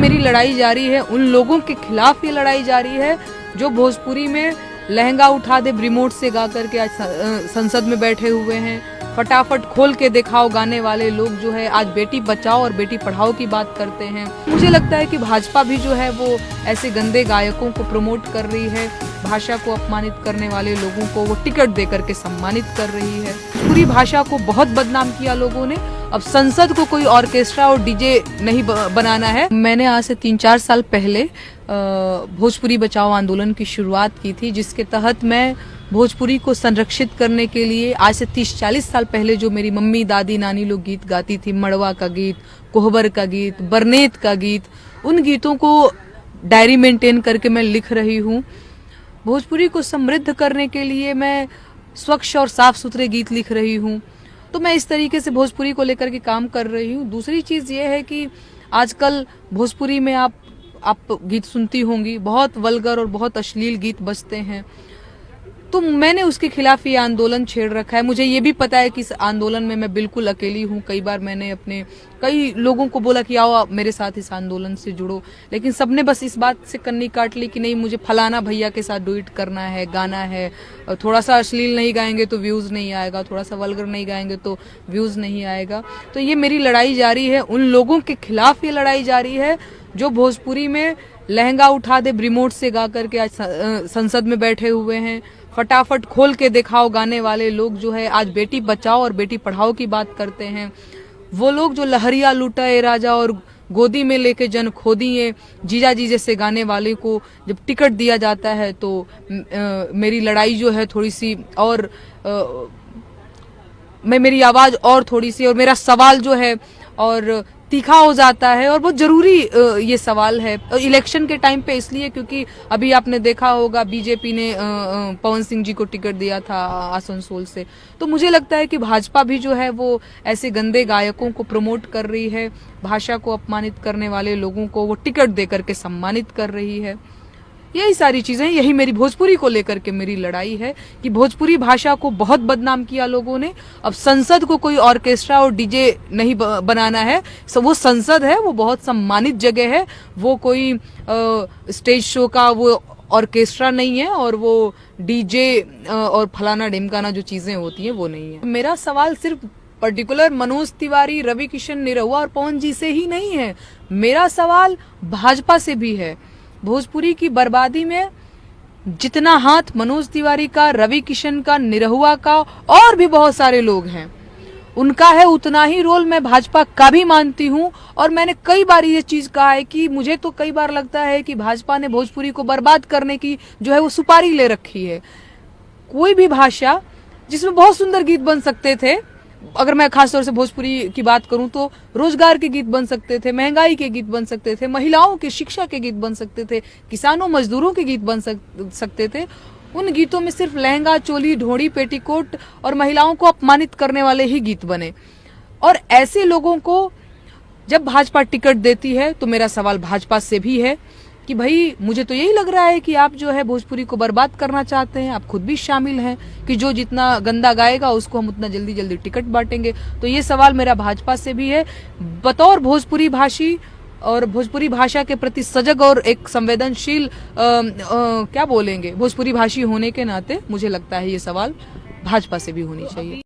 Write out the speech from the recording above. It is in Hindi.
मेरी लड़ाई जारी है, उन लोगों के खिलाफ ये लड़ाई जारी है जो भोजपुरी में लहंगा उठा दे रिमोट से गा करके आज संसद में बैठे हुए हैं। फटाफट खोल के दिखाओ गाने वाले लोग जो है आज बेटी बचाओ और बेटी पढ़ाओ की बात करते हैं। मुझे लगता है कि भाजपा भी जो है वो ऐसे गंदे गायकों को प्रमोट कर रही है, भाषा को अपमानित करने वाले लोगों को वो टिकट दे करके सम्मानित कर रही है। पूरी भाषा को बहुत बदनाम किया लोगों ने। अब संसद को कोई ऑर्केस्ट्रा और डीजे नहीं बनाना है। मैंने आज से 3-4 साल पहले भोजपुरी बचाओ आंदोलन की शुरुआत की थी, जिसके तहत मैं भोजपुरी को संरक्षित करने के लिए आज से 30-40 साल पहले जो मेरी मम्मी दादी नानी लोग गीत गाती थी, मड़वा का गीत, कोहबर का गीत, बरनेत का गीत, उन गीतों को डायरी मेंटेन करके मैं लिख रही हूँ। भोजपुरी को समृद्ध करने के लिए मैं स्वच्छ और साफ सुथरे गीत लिख रही हूँ। तो मैं इस तरीके से भोजपुरी को लेकर के काम कर रही हूँ। दूसरी चीज ये है कि आजकल भोजपुरी में आप गीत सुनती होंगी, बहुत वल्गर और बहुत अश्लील गीत बजते हैं। तो मैंने उसके खिलाफ ये आंदोलन छेड़ रखा है। मुझे ये भी पता है कि इस आंदोलन में मैं बिल्कुल अकेली हूँ। कई बार मैंने अपने कई लोगों को बोला कि आओ मेरे साथ इस आंदोलन से जुड़ो, लेकिन सबने बस इस बात से कन्नी काट ली कि नहीं, मुझे फलाना भैया के साथ डुएट करना है, गाना है। थोड़ा सा अश्लील नहीं गाएंगे तो व्यूज नहीं आएगा, थोड़ा सा वल्गर नहीं गाएंगे तो व्यूज नहीं आएगा। तो ये मेरी लड़ाई जारी है, उन लोगों के खिलाफ ये लड़ाई जारी है जो भोजपुरी में लहंगा उठा दे रिमोट से गा करके आज संसद में बैठे हुए हैं। फटाफट खोल के दिखाओ गाने वाले लोग जो है आज बेटी बचाओ और बेटी पढ़ाओ की बात करते हैं। वो लोग जो लहरिया लूटा ए राजा और गोदी में लेके जन खो दिए जीजा जी जैसे गाने वाले को जब टिकट दिया जाता है तो मेरी लड़ाई जो है थोड़ी सी और मेरी आवाज और थोड़ी सी और मेरा सवाल जो है और तीखा हो जाता है। और बहुत जरूरी ये सवाल है इलेक्शन के टाइम पे, इसलिए क्योंकि अभी आपने देखा होगा बीजेपी ने पवन सिंह जी को टिकट दिया था आसनसोल से। तो मुझे लगता है कि भाजपा भी जो है वो ऐसे गंदे गायकों को प्रमोट कर रही है, भाषा को अपमानित करने वाले लोगों को वो टिकट दे करके सम्मानित कर रही है। यही सारी चीजें, यही मेरी भोजपुरी को लेकर के मेरी लड़ाई है कि भोजपुरी भाषा को बहुत बदनाम किया लोगों ने। अब संसद को कोई ऑर्केस्ट्रा और डीजे नहीं बनाना है। वो संसद है, वो बहुत सम्मानित जगह है, वो कोई स्टेज शो का वो ऑर्केस्ट्रा नहीं है और वो डीजे और फलाना ढिमकाना जो चीजें होती हैं वो नहीं है। मेरा सवाल सिर्फ पर्टिकुलर मनोज तिवारी, रवि किशन निरहुआ और पवन जी से ही नहीं है, मेरा सवाल भाजपा से भी है। भोजपुरी की बर्बादी में जितना हाथ मनोज तिवारी का, रवि किशन का, निरहुआ का और भी बहुत सारे लोग हैं उनका है, उतना ही रोल मैं भाजपा का भी मानती हूं। और मैंने कई बार ये चीज कहा है कि मुझे तो कई बार लगता है कि भाजपा ने भोजपुरी को बर्बाद करने की जो है वो सुपारी ले रखी है। कोई भी भाषा जिसमें बहुत सुंदर गीत बन सकते थे, अगर मैं खासतौर से भोजपुरी की बात करूं तो रोजगार के गीत बन सकते थे, महंगाई के गीत बन सकते थे, महिलाओं के शिक्षा के गीत बन सकते थे, किसानों मजदूरों के गीत बन सकते थे। उन गीतों में सिर्फ लहंगा, चोली, ढोड़ी, पेटीकोट और महिलाओं को अपमानित करने वाले ही गीत बने। और ऐसे लोगों को जब भाजपा टिकट देती है तो मेरा सवाल भाजपा से भी है कि भाई मुझे तो यही लग रहा है कि आप जो है भोजपुरी को बर्बाद करना चाहते हैं। आप खुद भी शामिल हैं कि जो जितना गंदा गाएगा उसको हम उतना जल्दी जल्दी टिकट बांटेंगे। तो ये सवाल मेरा भाजपा से भी है। बतौर भोजपुरी भाषी और भोजपुरी भाषा के प्रति सजग और एक संवेदनशील क्या बोलेंगे भोजपुरी भाषी होने के नाते मुझे लगता है ये सवाल भाजपा से भी होनी चाहिए।